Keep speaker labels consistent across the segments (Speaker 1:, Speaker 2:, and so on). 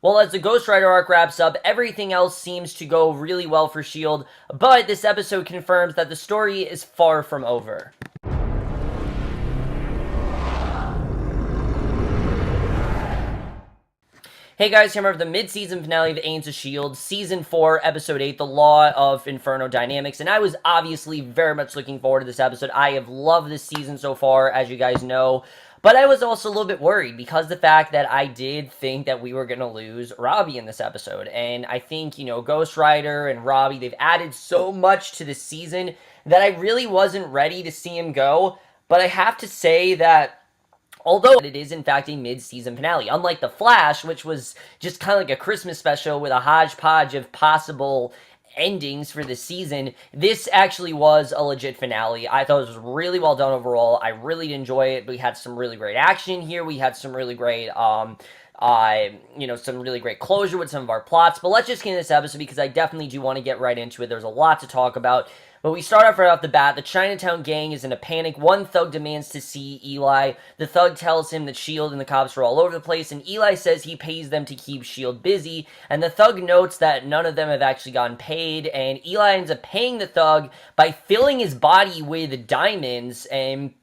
Speaker 1: Well, as the Ghost Rider arc wraps up, everything else seems to go really well for S.H.I.E.L.D., but this episode confirms that the story is far from over. Hey guys, here for the mid-season finale of Agents of S.H.I.E.L.D., Season 4, Episode 8, The Law of Inferno Dynamics, and I was obviously very much looking forward to this episode. I have loved this season so far, as you guys know, but I was also a little bit worried because the fact that I did think that we were going to lose Robbie in this episode, and I think, Ghost Rider and Robbie, they've added so much to this season that I really wasn't ready to see him go, but I have to say that although it is, in fact, a mid-season finale. Unlike The Flash, which was just kind of like a Christmas special with a hodgepodge of possible endings for the season, this actually was a legit finale. I thought it was really well done overall. I really did enjoy it. We had some really great action here. We had some really great, some really great closure with some of our plots. But let's just get into this episode because I definitely do want to get right into it. There's a lot to talk about. But we start off right off the bat. The Chinatown gang is in a panic. One thug demands to see Eli. The thug tells him that S.H.I.E.L.D. and the cops are all over the place, and Eli says he pays them to keep S.H.I.E.L.D. busy, and the thug notes that none of them have actually gotten paid, and Eli ends up paying the thug by filling his body with diamonds, and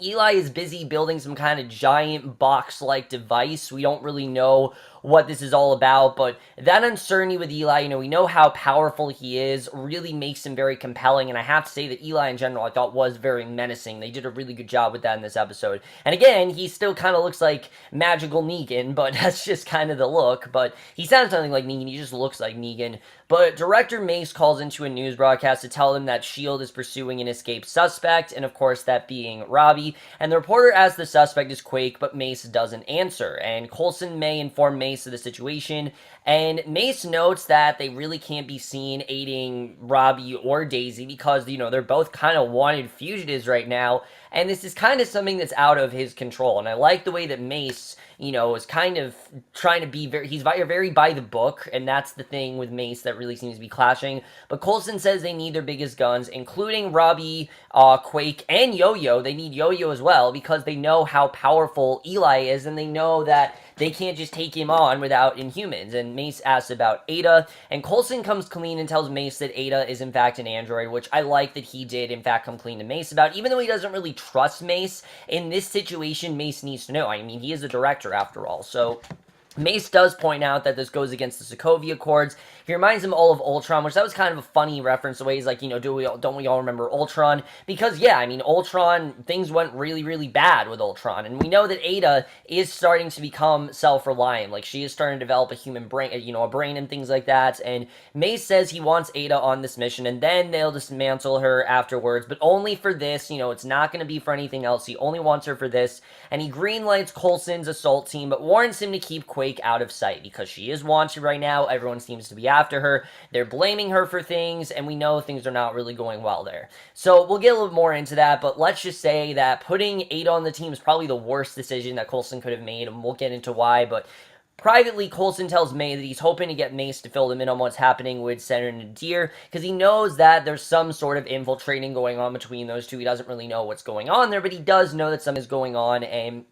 Speaker 1: Eli is busy building some kind of giant box-like device. We don't really know what this is all about, but that uncertainty with Eli, we know how powerful he is, really makes him very compelling, and I have to say that Eli in general I thought was very menacing. They did a really good job with that in this episode. And again, he still kind of looks like magical Negan, but that's just kind of the look, but he sounds something like Negan, he just looks like Negan. But director Mace calls into a news broadcast to tell them that S.H.I.E.L.D. is pursuing an escaped suspect, and of course that being Robbie, and the reporter asks the suspect is Quake, but Mace doesn't answer, and Coulson may inform Mace of the situation, and Mace notes that they really can't be seen aiding Robbie or Daisy because, they're both kind of wanted fugitives right now, and this is kind of something that's out of his control, and I like the way that Mace, is kind of trying to be he's very by the book, and that's the thing with Mace that really seems to be clashing, but Coulson says they need their biggest guns, including Robbie, Quake, and Yo-Yo. They need Yo-Yo as well, because they know how powerful Eli is, and they know that they can't just take him on without Inhumans. And Mace asks about AIDA, and Coulson comes clean and tells Mace that AIDA is in fact an android, which I like that he did in fact come clean to Mace about, even though he doesn't really trust Mace. In this situation, Mace needs to know. I mean, he is the director after all, so Mace does point out that this goes against the Sokovia Accords. He reminds him all of Ultron, which that was kind of a funny reference, the way he's like, don't we all remember Ultron? Because, yeah, I mean, Ultron, things went really, really bad with Ultron, and we know that AIDA is starting to become self-reliant, like, she is starting to develop a human brain, a brain and things like that, and Mace says he wants AIDA on this mission, and then they'll dismantle her afterwards, but only for this, it's not going to be for anything else. He only wants her for this, and he greenlights Coulson's assault team, but warns him to keep Quake out of sight, because she is wanted right now. Everyone seems to be after her. They're blaming her for things, and we know things are not really going well there. So we'll get a little more into that, but let's just say that putting AIDA on the team is probably the worst decision that Coulson could have made, and we'll get into why, but privately, Coulson tells May that he's hoping to get Mace to fill him in on what's happening with Senator Nadir, because he knows that there's some sort of infiltrating going on between those two. He doesn't really know what's going on there, but he does know that something is going on, and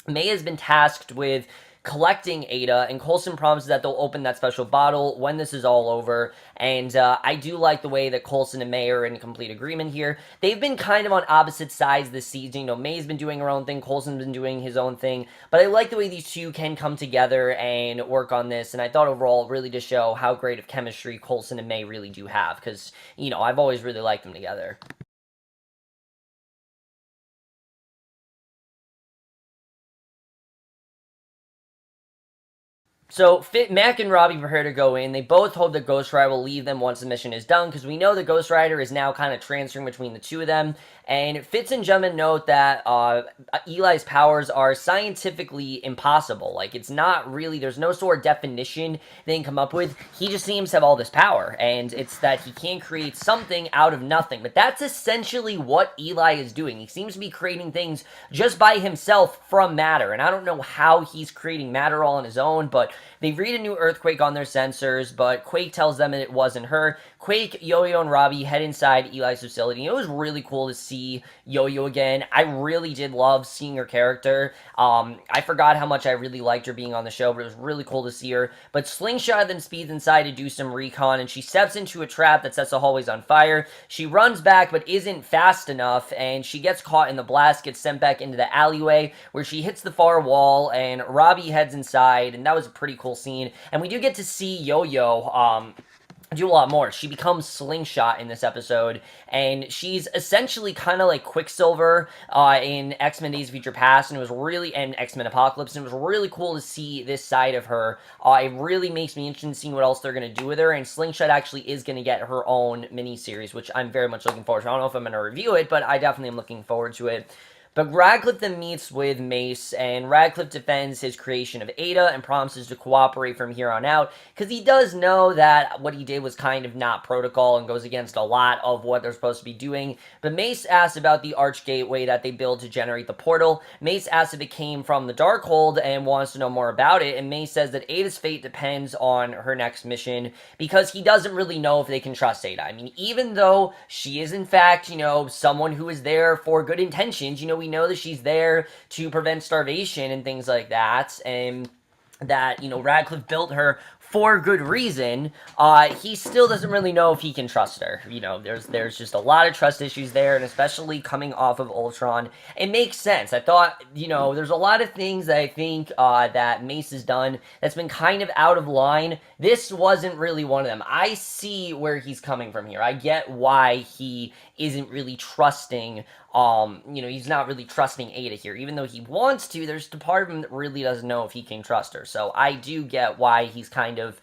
Speaker 1: May has been tasked with collecting AIDA, and Coulson promises that they'll open that special bottle when this is all over, and I do like the way that Coulson and May are in complete agreement here. They've been kind of on opposite sides this season. May's been doing her own thing, Coulson's been doing his own thing, but I like the way these two can come together and work on this, and I thought overall really to show how great of chemistry Coulson and May really do have, because, I've always really liked them together. So, Mack and Robbie prepare to go in. They both hope that Ghost Rider will leave them once the mission is done, because we know that Ghost Rider is now kind of transferring between the two of them. And Fitz and Gemma note that Eli's powers are scientifically impossible. Like, it's not really, there's no sort of definition they can come up with. He just seems to have all this power, and it's that he can create something out of nothing. But that's essentially what Eli is doing. He seems to be creating things just by himself from matter, and I don't know how he's creating matter all on his own, but They read a new earthquake on their sensors, but Quake tells them that it wasn't her. Quake, Yo-Yo, and Robbie head inside Eli's facility. It was really cool to see Yo-Yo again. I really did love seeing her character. I forgot how much I really liked her being on the show, but it was really cool to see her. But Slingshot then speeds inside to do some recon, and she steps into a trap that sets the hallways on fire. She runs back, but isn't fast enough, and she gets caught in the blast, gets sent back into the alleyway, where she hits the far wall, and Robbie heads inside, and that was a pretty cool scene. And we do get to see Yo-Yo, do a lot more. She becomes Slingshot in this episode, and she's essentially kind of like Quicksilver in X-Men Days of Future Past, and it was really, and X-Men Apocalypse, and it was really cool to see this side of her. It really makes me interested in seeing what else they're going to do with her, and Slingshot actually is going to get her own miniseries, which I'm very much looking forward to. I don't know if I'm going to review it, but I definitely am looking forward to it. But Radcliffe then meets with Mace, and Radcliffe defends his creation of AIDA and promises to cooperate from here on out, because he does know that what he did was kind of not protocol and goes against a lot of what they're supposed to be doing. But Mace asks about the Arch Gateway that they build to generate the portal. Mace asks if it came from the Darkhold and wants to know more about it, and Mace says that AIDA's fate depends on her next mission, because he doesn't really know if they can trust AIDA. I mean, even though she is in fact, someone who is there for good intentions, we know that she's there to prevent starvation and things like that, and that, Radcliffe built her for good reason. He still doesn't really know if he can trust her. There's just a lot of trust issues there, and especially coming off of Ultron, it makes sense. I thought, there's a lot of things that I think that Mace has done that's been kind of out of line. This wasn't really one of them. I see where he's coming from here. I get why he isn't really trusting, he's not really trusting AIDA here. Even though he wants to, there's a part of him that really doesn't know if he can trust her. So I do get why he's kind of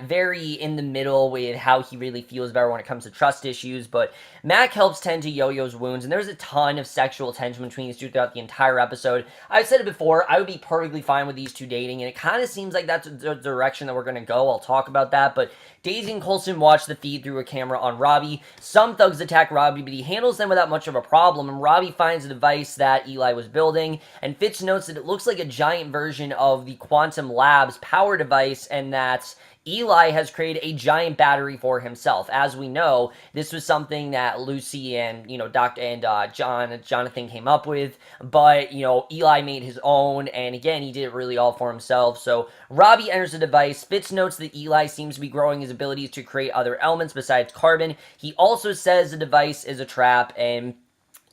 Speaker 1: very in the middle with how he really feels about her when it comes to trust issues. But Mack helps tend to Yo-Yo's wounds, and there's a ton of sexual tension between these two throughout the entire episode. I've said it before, I would be perfectly fine with these two dating, and it kind of seems like that's the direction that we're going to go. I'll talk about that, but Daisy and Coulson watch the feed through a camera on Robbie. Some thugs attack Robbie, but he handles them without much of a problem, and Robbie finds a device that Eli was building, and Fitz notes that it looks like a giant version of the Quantum Labs power device, and that's Eli has created a giant battery for himself. As we know, this was something that Lucy and, Jonathan came up with, but, Eli made his own, and again, he did it really all for himself. So Robbie enters the device. Fitz notes that Eli seems to be growing his abilities to create other elements besides carbon. He also says the device is a trap, and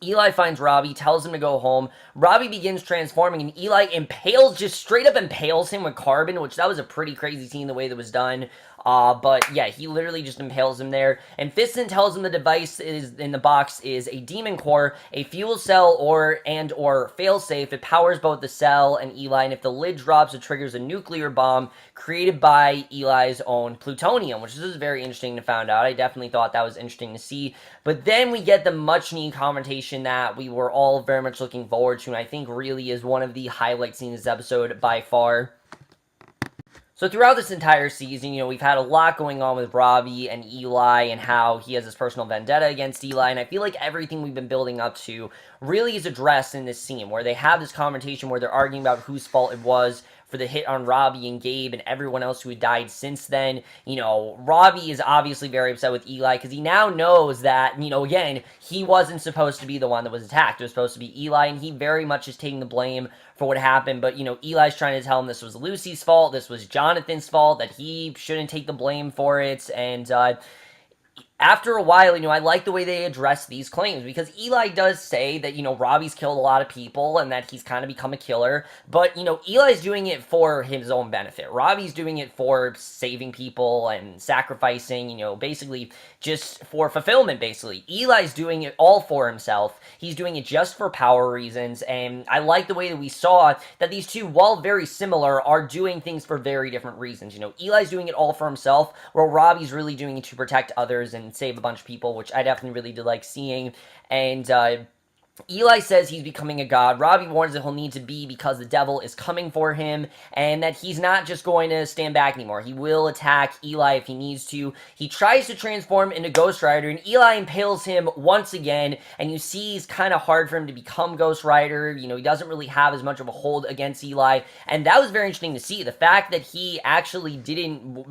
Speaker 1: Eli finds Robbie, tells him to go home. Robbie begins transforming, and Eli just straight up impales him with carbon, which that was a pretty crazy scene the way that was done. But yeah, he literally just impales him there. And Fiston tells him the device in the box is a demon core, a fuel cell or failsafe. It powers both the cell and Eli, and if the lid drops, it triggers a nuclear bomb created by Eli's own plutonium, which is very interesting to find out. I definitely thought that was interesting to see. But then we get the much-needed confrontation that we were all very much looking forward to, and I think really is one of the highlights in this episode by far. So throughout this entire season, we've had a lot going on with Robbie and Eli and how he has this personal vendetta against Eli, and I feel like everything we've been building up to really is addressed in this scene, where they have this conversation where they're arguing about whose fault it was for the hit on Robbie and Gabe and everyone else who had died since then. Robbie is obviously very upset with Eli because he now knows that, again, he wasn't supposed to be the one that was attacked. It was supposed to be Eli, and he very much is taking the blame for what happened. But, Eli's trying to tell him this was Lucy's fault, this was Jonathan's fault, that he shouldn't take the blame for it, and, after a while, I like the way they address these claims, because Eli does say that, Robbie's killed a lot of people and that he's kind of become a killer, but, Eli's doing it for his own benefit. Robbie's doing it for saving people and sacrificing, basically just for fulfillment, basically. Eli's doing it all for himself. He's doing it just for power reasons, and I like the way that we saw that these two, while very similar, are doing things for very different reasons. Eli's doing it all for himself, while Robbie's really doing it to protect others and save a bunch of people, which I definitely really did like seeing. And Eli says he's becoming a god. Robbie warns that he'll need to be because the devil is coming for him, and that he's not just going to stand back anymore. He will attack Eli if he needs to. He tries to transform into Ghost Rider, and Eli impales him once again, and you see it's kind of hard for him to become Ghost Rider. You know, he doesn't really have as much of a hold against Eli, and that was very interesting to see. The fact that he actually didn't,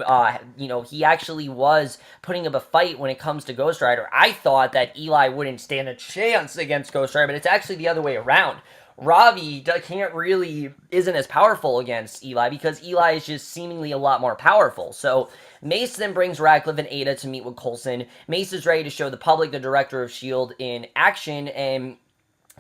Speaker 1: he actually was putting up a fight when it comes to Ghost Rider. I thought that Eli wouldn't stand a chance against Ghost Rider, but it's actually the other way around. Robbie isn't as powerful against Eli because Eli is just seemingly a lot more powerful. So Mace then brings Radcliffe and AIDA to meet with Coulson. Mace is ready to show the public the director of S.H.I.E.L.D. in action, and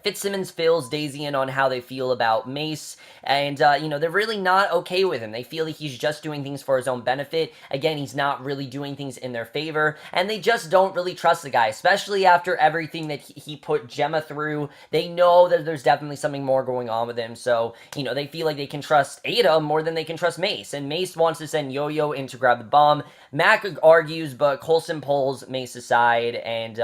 Speaker 1: Fitzsimmons fills Daisy in on how they feel about Mace, and, they're really not okay with him. They feel like he's just doing things for his own benefit. Again, he's not really doing things in their favor, and they just don't really trust the guy, especially after everything that he put Gemma through. They know that there's definitely something more going on with him, so, they feel like they can trust AIDA more than they can trust Mace, and Mace wants to send Yo-Yo in to grab the bomb. Mack argues, but Coulson pulls Mace aside, and,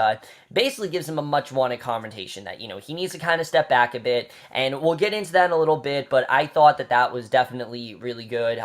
Speaker 1: basically gives him a much-wanted confrontation that, he needs to kind of step back a bit, and we'll get into that in a little bit, but I thought that was definitely really good.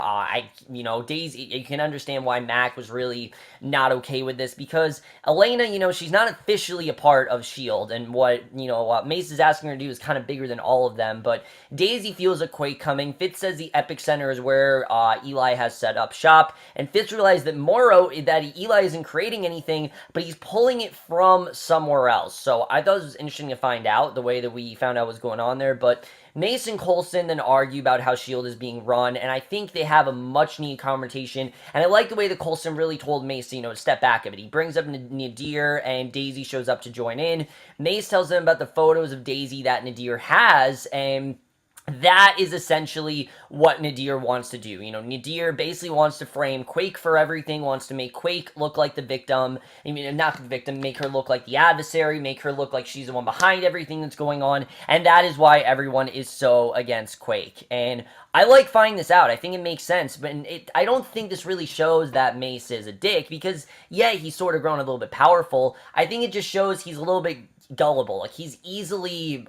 Speaker 1: Daisy, you can understand why Mack was really not okay with this, because Elena, she's not officially a part of S.H.I.E.L.D., and what Mace is asking her to do is kind of bigger than all of them, but Daisy feels a quake coming. Fitz says the epicenter is where Eli has set up shop, and Fitz realized that Eli isn't creating anything, but he's pulling it from somewhere else. So I thought it was interesting to find out the way that we found out what's going on there, but Mace and Coulson then argue about how S.H.I.E.L.D. is being run, and I think they have a much-needed confrontation, and I like the way that Coulson really told Mace, to step back a bit. He brings up Nadir, and Daisy shows up to join in. Mace tells them about the photos of Daisy that Nadir has, and that is essentially what Nadir wants to do. Nadir basically wants to frame Quake for everything, wants to make Quake look like the victim. Not the victim, make her look like the adversary, make her look like she's the one behind everything that's going on, and that is why everyone is so against Quake. And I like finding this out. I think it makes sense, but I don't think this really shows that Mace is a dick, because, yeah, he's sort of grown a little bit powerful. I think it just shows he's a little bit gullible. Like, he's easily,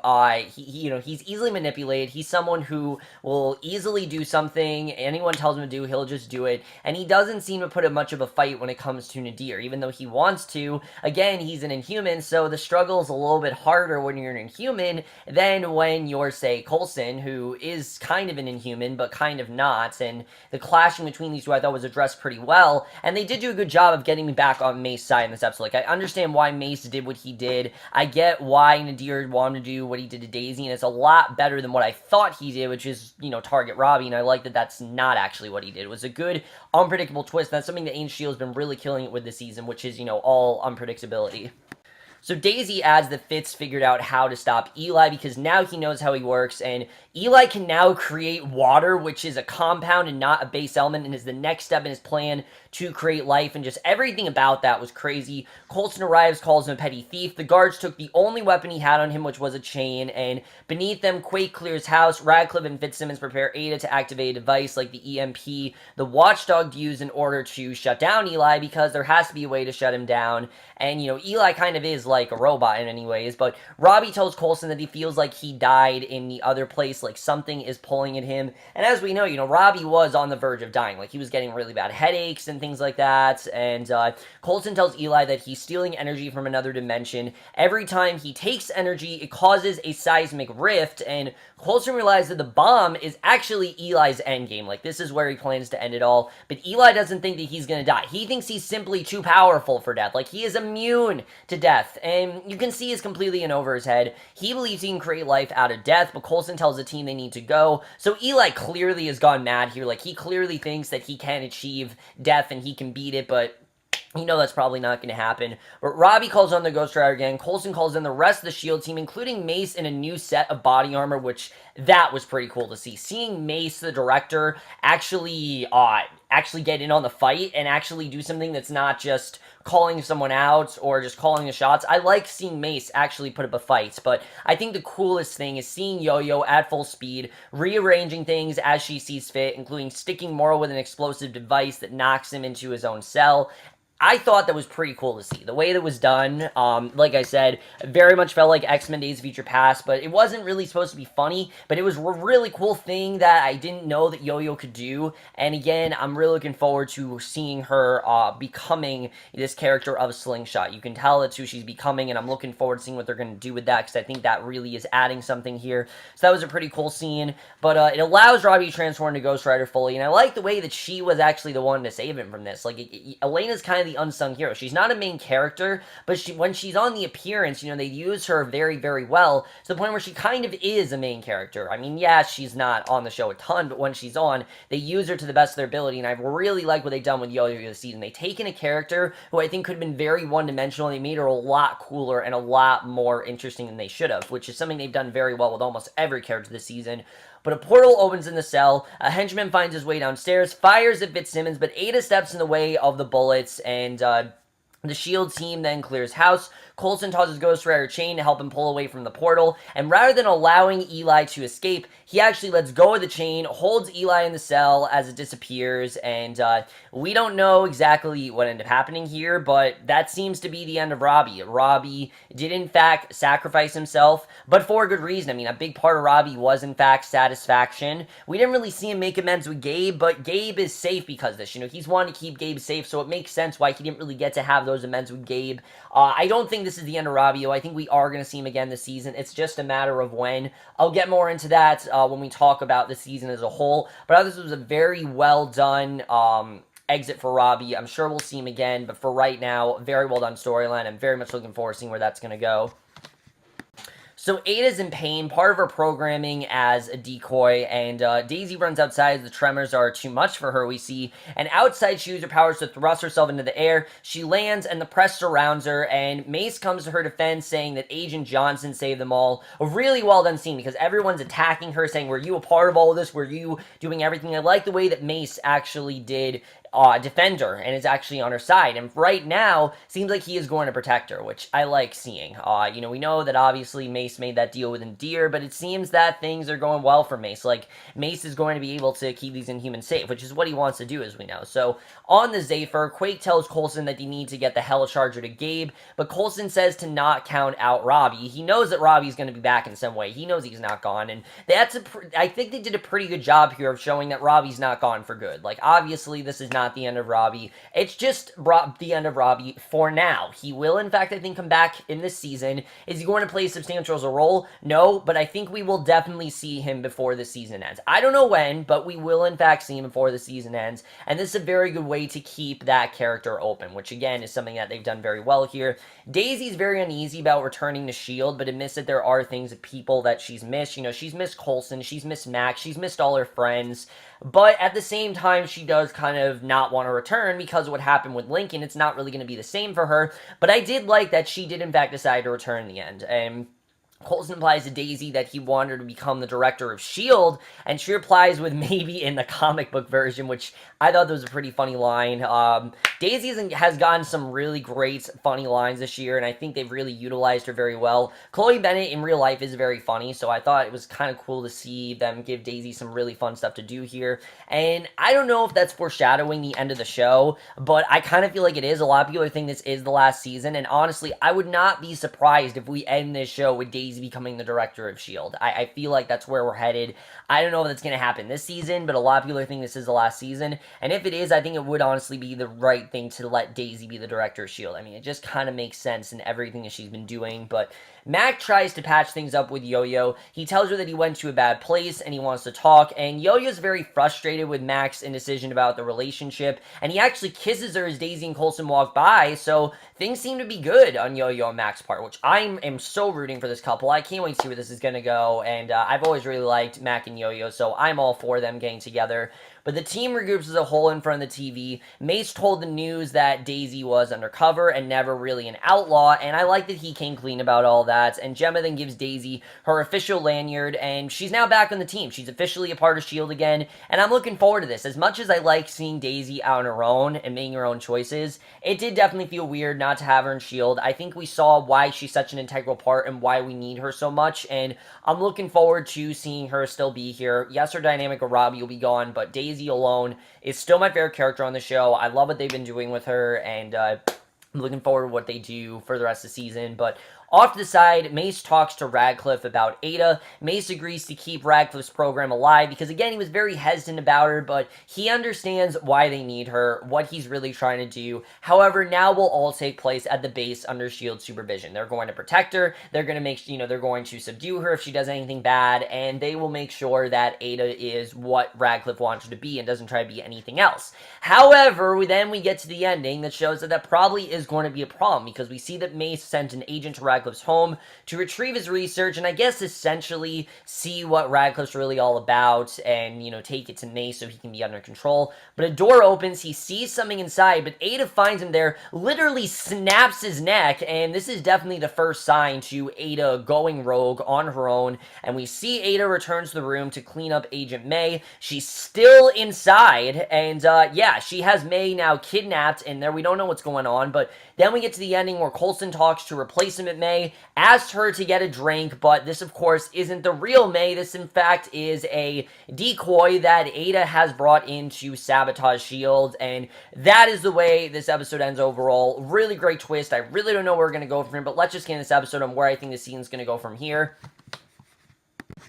Speaker 1: he's easily manipulated. He's someone who will easily do something. Anyone tells him to do, he'll just do it. And he doesn't seem to put up much of a fight when it comes to Nadir, even though he wants to. Again, he's an Inhuman, so the struggle is a little bit harder when you're an Inhuman than when you're, say, Coulson, who is kind of an Inhuman, but kind of not. And the clashing between these two I thought was addressed pretty well. And they did do a good job of getting me back on Mace's side in this episode. Like, I understand why Mace did what he did. I get why Nadir wanted to do what he did to Daisy, and it's a lot better than what I thought he did, which is, target Robbie, and I like that that's not actually what he did. It was a good, unpredictable twist. That's something that Agents of S.H.I.E.L.D. has been really killing it with this season, which is, all unpredictability. So Daisy adds that Fitz figured out how to stop Eli because now he knows how he works, and Eli can now create water, which is a compound and not a base element, and is the next step in his plan to create life, and just everything about that was crazy. Coulson arrives, calls him a petty thief. The guards took the only weapon he had on him, which was a chain, and beneath them, Quake clears house. Radcliffe and Fitzsimmons prepare AIDA to activate a device like the EMP the Watchdog used in order to shut down Eli, because there has to be a way to shut him down, and, Eli kind of is like a robot in many ways, but Robbie tells Coulson that he feels like he died in the other place, like something is pulling at him, and as we know, Robbie was on the verge of dying, like he was getting really bad headaches and things like that, and Coulson tells Eli that he's stealing energy from another dimension. Every time he takes energy, it causes a seismic rift, and Coulson realizes that the bomb is actually Eli's endgame. Like, this is where he plans to end it all, but Eli doesn't think that he's gonna die. He thinks he's simply too powerful for death. Like, he is immune to death, and you can see he's completely in over his head. He believes he can create life out of death, but Coulson tells the team they need to go, so Eli clearly has gone mad here. Like, he clearly thinks that he can achieve death and he can beat it, but that's probably not going to happen. But Robbie calls on the Ghost Rider again. Coulson calls in the rest of the S.H.I.E.L.D. team, including Mace in a new set of body armor, which that was pretty cool to see. Seeing Mace, the director, actually get in on the fight and actually do something that's not just calling someone out or just calling the shots. I like seeing Mace actually put up a fight, but I think the coolest thing is seeing Yo-Yo at full speed, rearranging things as she sees fit, including sticking Moro with an explosive device that knocks him into his own cell. I thought that was pretty cool to see. The way that was done, like I said, very much felt like X-Men Days of Future Past, but it wasn't really supposed to be funny, but it was a really cool thing that I didn't know that Yo-Yo could do, and again, I'm really looking forward to seeing her becoming this character of Slingshot. You can tell that's who she's becoming, and I'm looking forward to seeing what they're going to do with that, because I think that really is adding something here. So that was a pretty cool scene, but it allows Robbie to transform into Ghost Rider fully, and I like the way that she was actually the one to save him from this. Like, Elena's kind of the unsung hero. She's not a main character, but when she's on the appearance, they use her very, very well, to the point where she kind of is a main character. I mean, yeah, she's not on the show a ton, but when she's on, they use her to the best of their ability, and I really like what they've done with Yo-Yo this season. They've taken a character who I think could have been very one-dimensional, and they made her a lot cooler and a lot more interesting than they should have, which is something they've done very well with almost every character this season. But a portal opens in the cell, a henchman finds his way downstairs, fires at Fitzsimmons, but AIDA steps in the way of the bullets, and the S.H.I.E.L.D. team then clears house. Coulson tosses Ghost Rider chain to help him pull away from the portal, and rather than allowing Eli to escape, he actually lets go of the chain, holds Eli in the cell as it disappears, and we don't know exactly what ended up happening here, but that seems to be the end of Robbie. Robbie did in fact sacrifice himself, but for a good reason. I mean, a big part of Robbie was in fact satisfaction. We didn't really see him make amends with Gabe, but Gabe is safe because of this. He's wanting to keep Gabe safe, so it makes sense why he didn't really get to have those amends with Gabe. I don't think this is the end of Robbie. I think we are going to see him again this season. It's just a matter of when. I'll get more into that when we talk about the season as a whole. But I thought this was a very well done exit for Robbie. I'm sure we'll see him again, but for right now, very well done storyline. I'm very much looking forward to seeing where that's going to go. So AIDA's in pain, part of her programming as a decoy, and Daisy runs outside as the tremors are too much for her, we see, and outside she uses her powers to thrust herself into the air. She lands, and the press surrounds her, and Mace comes to her defense, saying that Agent Johnson saved them all. A really well done scene, because everyone's attacking her, saying, were you a part of all of this? Were you doing everything? I like the way that Mace actually did defend her and is actually on her side, and right now seems like he is going to protect her, which I like seeing. We know that obviously Mace made that deal with Endear, but it seems that things are going well for Mace. Like, Mace is going to be able to keep these Inhumans safe, which is what he wants to do, as we know. So on the Zephyr, Quake tells Coulson that they need to get the Helicarger to Gabe, but Coulson says to not count out Robbie. He knows that Robbie's going to be back in some way. He knows he's not gone, and I think they did a pretty good job here of showing that Robbie's not gone for good. Like, obviously this is not the end of Robbie. It's just the end of Robbie for now. He will, in fact, I think, come back in this season. Is he going to play substantial as a role? No, but I think we will definitely see him before the season ends. I don't know when, but we will, in fact, see him before the season ends, and this is a very good way to keep that character open, which, again, is something that they've done very well here. Daisy's very uneasy about returning to S.H.I.E.L.D., but admits that there are things, people that she's missed. She's missed Coulson, she's missed Max, she's missed all her friends, but at the same time, she does kind of not want to return because of what happened with Lincoln. It's not really going to be the same for her, but I did like that she did, in fact, decide to return in the end, and Coulson implies to Daisy that he wanted her to become the director of S.H.I.E.L.D., and she replies with maybe in the comic book version, which I thought that was a pretty funny line. Daisy has gotten some really great funny lines this year, and I think they've really utilized her very well. Chloe Bennett in real life is very funny, so I thought it was kind of cool to see them give Daisy some really fun stuff to do here. And I don't know if that's foreshadowing the end of the show, but I kind of feel like it is. A lot of people think this is the last season, and honestly, I would not be surprised if we end this show with Daisy becoming the director of S.H.I.E.L.D. I feel like that's where we're headed. I don't know if that's going to happen this season, but a lot of people think this is the last season, and if it is, I think it would honestly be the right thing to let Daisy be the director of S.H.I.E.L.D. I mean, it just kind of makes sense in everything that she's been doing, but Mac tries to patch things up with Yo-Yo. He tells her that he went to a bad place and he wants to talk, and Yo-Yo's very frustrated with Mac's indecision about the relationship, and he actually kisses her as Daisy and Coulson walk by, so things seem to be good on Yo-Yo and Mac's part, which I am so rooting for this couple. I can't wait to see where this is going to go, and I've always really liked Mac and Yo-Yo, so I'm all for them getting together. But the team regroups as a whole in front of the TV. Mace told the news that Daisy was undercover and never really an outlaw, and I like that he came clean about all that. And Gemma then gives Daisy her official lanyard, and she's now back on the team. She's officially a part of S.H.I.E.L.D. again, and I'm looking forward to this. As much as I like seeing Daisy out on her own and making her own choices, it did definitely feel weird not to have her in S.H.I.E.L.D. I think we saw why she's such an integral part and why we need her so much, and I'm looking forward to seeing her still be here. Yes, her dynamic with Robbie will be gone, but Daisy Daisy alone is still my favorite character on the show. I love what they've been doing with her, and I'm looking forward to what they do for the rest of the season. But off to the side, Mace talks to Radcliffe about AIDA. Mace agrees to keep Radcliffe's program alive because, again, he was very hesitant about her, but he understands why they need her, what he's really trying to do. However, now will all take place at the base under S.H.I.E.L.D. supervision. They're going to protect her. They're going to make, they're going to subdue her if she does anything bad, and they will make sure that AIDA is what Radcliffe wants her to be and doesn't try to be anything else. However, then we get to the ending that shows that probably is going to be a problem because we see that Mace sent an agent to Radcliffe's home to retrieve his research and I guess essentially see what Radcliffe's really all about and, take it to Mace so he can be under control. But a door opens, he sees something inside, but AIDA finds him there, literally snaps his neck, and this is definitely the first sign to AIDA going rogue on her own, and we see AIDA returns to the room to clean up Agent May. She's still inside, and yeah, she has May now kidnapped, and there we don't know what's going on, but then we get to the ending where Coulson talks to replacement May, asked her to get a drink, but this, of course, isn't the real May. This, in fact, is a decoy that AIDA has brought in to sabotage S.H.I.E.L.D., and that is the way this episode ends overall. Really great twist. I really don't know where we're going to go from here, but let's just get in this episode on where I think the scene's going to go from here.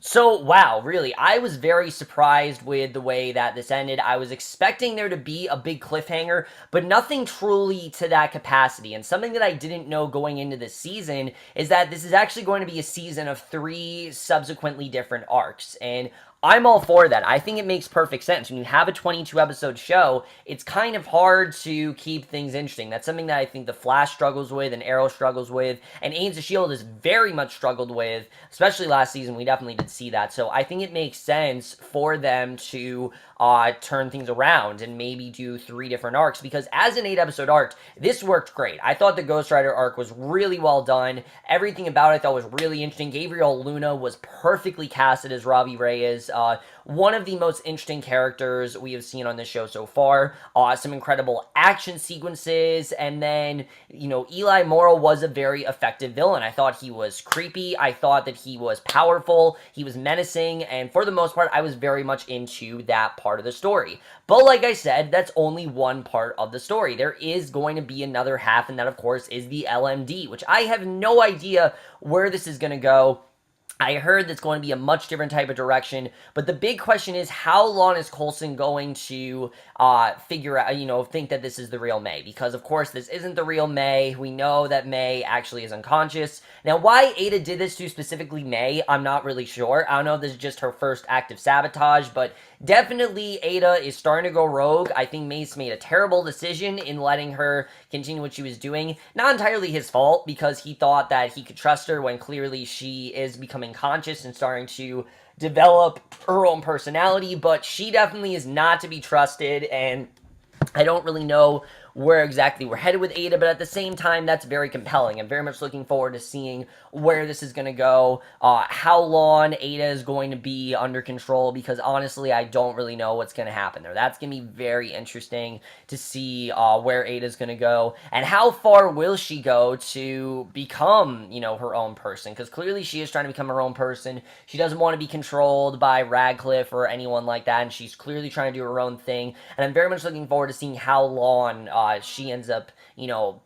Speaker 1: So, wow, really, I was very surprised with the way that this ended. I was expecting there to be a big cliffhanger, but nothing truly to that capacity. And something that I didn't know going into this season is that this is actually going to be a season of 3 subsequently different arcs. And I'm all for that. I think it makes perfect sense. When you have a 22-episode show, it's kind of hard to keep things interesting. That's something that I think The Flash struggles with and Arrow struggles with, and Agents of S.H.I.E.L.D. has very much struggled with, especially last season. We definitely did see that. So I think it makes sense for them to turn things around and maybe do 3 different arcs, because as an 8-episode arc, this worked great. I thought the Ghost Rider arc was really well done. Everything about it I thought was really interesting. Gabriel Luna was perfectly casted as Robbie Reyes. One of the most interesting characters we have seen on this show so far. Some incredible action sequences, and then, Eli Morrow was a very effective villain. I thought he was creepy. I thought that he was powerful. He was menacing, and for the most part, I was very much into that part of the story. But like I said, that's only one part of the story. There is going to be another half, and that, of course, is the LMD, which I have no idea where this is going to go. I heard that's going to be a much different type of direction, but the big question is, how long is Coulson going to figure out, think that this is the real May? Because, of course, this isn't the real May. We know that May actually is unconscious. Now, why AIDA did this to specifically May, I'm not really sure. I don't know if this is just her first act of sabotage, but definitely AIDA is starting to go rogue. I think Mace made a terrible decision in letting her continue what she was doing. Not entirely his fault, because he thought that he could trust her when clearly she is becoming conscious and starting to develop her own personality, but she definitely is not to be trusted, and I don't really know where exactly we're headed with AIDA, but at the same time, that's very compelling. I'm very much looking forward to seeing where this is going to go, how long AIDA is going to be under control, because honestly, I don't really know what's going to happen there. That's going to be very interesting to see where AIDA is going to go, and how far will she go to become, her own person, because clearly she is trying to become her own person. She doesn't want to be controlled by Radcliffe or anyone like that, and she's clearly trying to do her own thing, and I'm very much looking forward to seeing how long she ends up,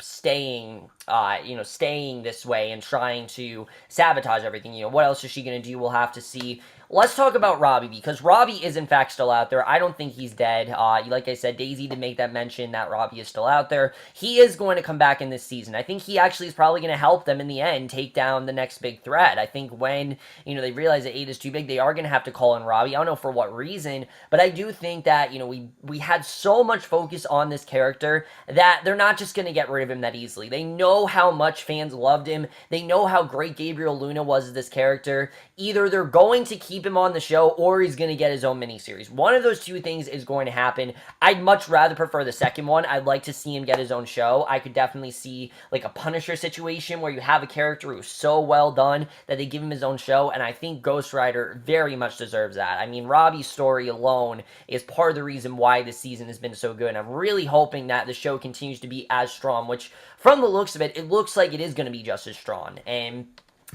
Speaker 1: staying this way and trying to sabotage everything. What else is she going to do? We'll have to see. Let's talk about Robbie, because Robbie is in fact still out there. I don't think he's dead. Like I said, Daisy did make that mention that Robbie is still out there. He is going to come back in this season. I think he actually is probably going to help them in the end take down the next big threat. I think when, they realize that AIDA is too big, they are going to have to call in Robbie. I don't know for what reason, but I do think that, we had so much focus on this character that they're not just going to get rid of him that easily. They know how much fans loved him. They know how great Gabriel Luna was as this character. Either they're going to keep him on the show, or he's going to get his own miniseries. One of those two things is going to happen. I'd much rather prefer the second one. I'd like to see him get his own show. I could definitely see like a Punisher situation where you have a character who's so well done that they give him his own show, and I think Ghost Rider very much deserves that. I mean, Robbie's story alone is part of the reason why this season has been so good, and I'm really hoping that the show continues to be as strong, which from the looks of it, it looks like it is going to be just as strong, and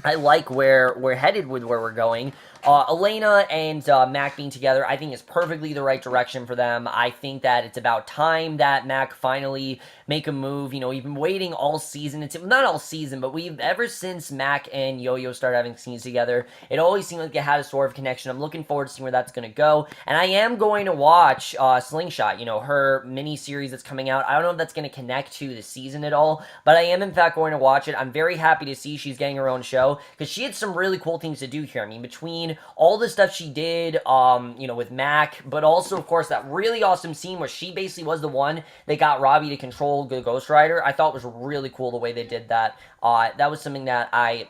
Speaker 1: I like where we're headed with where we're going. Elena and Mack being together, I think is perfectly the right direction for them. I think that it's about time that Mack finally make a move. You know, we've been waiting all season. It's not all season, but we've ever since Mack and Yo-Yo started having scenes together, it always seemed like they had a sort of connection. I'm looking forward to seeing where that's going to go. And I am going to watch Slingshot, you know, her mini series that's coming out. I don't know if that's going to connect to the season at all, but I am in fact going to watch it. I'm very happy to see she's getting her own show because she had some really cool things to do here. I mean, between all the stuff she did, you know, with Mack, but also, of course, that really awesome scene where she basically was the one that got Robbie to control the Ghost Rider. I thought was really cool the way they did that. That was something that I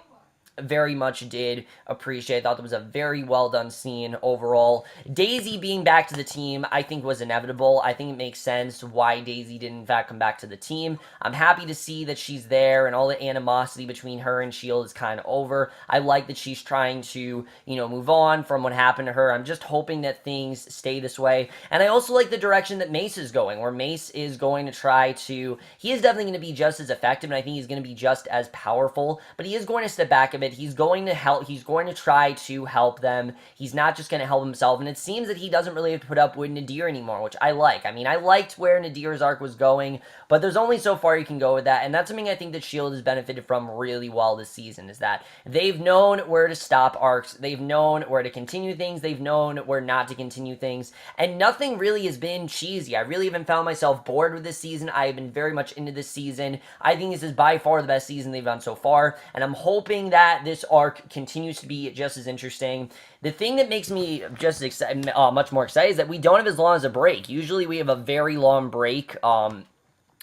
Speaker 1: very much did appreciate. I thought that was a very well done scene overall. Daisy being back to the team, I think was inevitable. I think it makes sense why Daisy did in fact come back to the team. I'm happy to see that she's there and all the animosity between her and S.H.I.E.L.D. is kind of over. I like that she's trying to, you know, move on from what happened to her. I'm just hoping that things stay this way. And I also like the direction that Mace is going, where Mace is going to try to, he is definitely going to be just as effective, and I think he's going to be just as powerful, but he is going to step back a bit. He's going to help. He's going to try to help them. He's not just going to help himself. And it seems that he doesn't really have to put up with Nadir anymore, which I like. I mean, I liked where Nadir's arc was going, but there's only so far you can go with that. And that's something I think that S.H.I.E.L.D. has benefited from really well this season, is that they've known where to stop arcs. They've known where to continue things. They've known where not to continue things. And nothing really has been cheesy. I really haven't found myself bored with this season. I have been very much into this season. I think this is by far the best season they've done so far. And I'm hoping that this arc continues to be just as interesting. The thing that makes me just much more excited is that we don't have as long as a break. Usually we have a very long break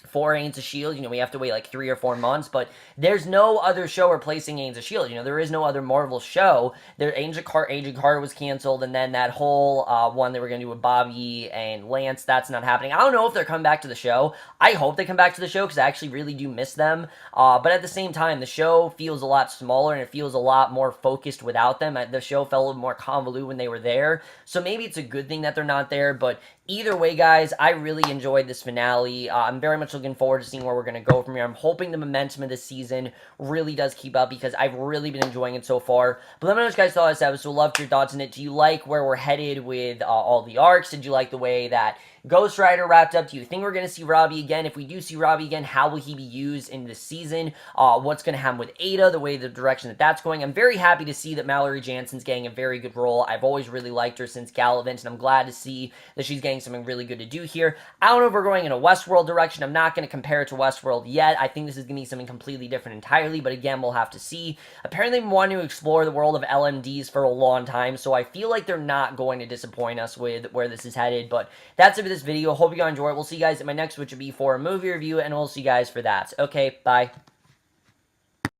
Speaker 1: for Agents of S.H.I.E.L.D. You know, we have to wait like 3 or 4 months, but there's no other show replacing Agents of S.H.I.E.L.D. You know, there is no other Marvel show. Agent Carter was canceled, and then that whole one they were going to do with Bobby and Lance, that's not happening. I don't know if they're coming back to the show. I hope they come back to the show because I actually really do miss them. But at the same time, the show feels a lot smaller and it feels a lot more focused without them. The show felt a little more convoluted when they were there, so maybe it's a good thing that they're not there, but either way, guys, I really enjoyed this finale. I'm very much looking forward to seeing where we're going to go from here. I'm hoping the momentum of this season really does keep up because I've really been enjoying it so far. But let me know what you guys thought of this episode. Love your thoughts on it. Do you like where we're headed with all the arcs? Did you like the way that Ghost Rider wrapped up? Do you think we're going to see Robbie again? If we do see Robbie again, how will he be used in this season? What's going to happen with AIDA, the direction that that's going? I'm very happy to see that Mallory Jansen's getting a very good role. I've always really liked her since Gallivant, and I'm glad to see that she's getting something really good to do here. I don't know if we're going in a Westworld direction. I'm not going to compare it to Westworld yet. I think this is going to be something completely different entirely, but again, we'll have to see. Apparently, they've been wanting to explore the world of LMDs for a long time, so I feel like they're not going to disappoint us with where this is headed, but that's it for this video. Hope you guys enjoy it. We'll see you guys in my next, which will be for a movie review, and we'll see you guys for that. Okay, bye.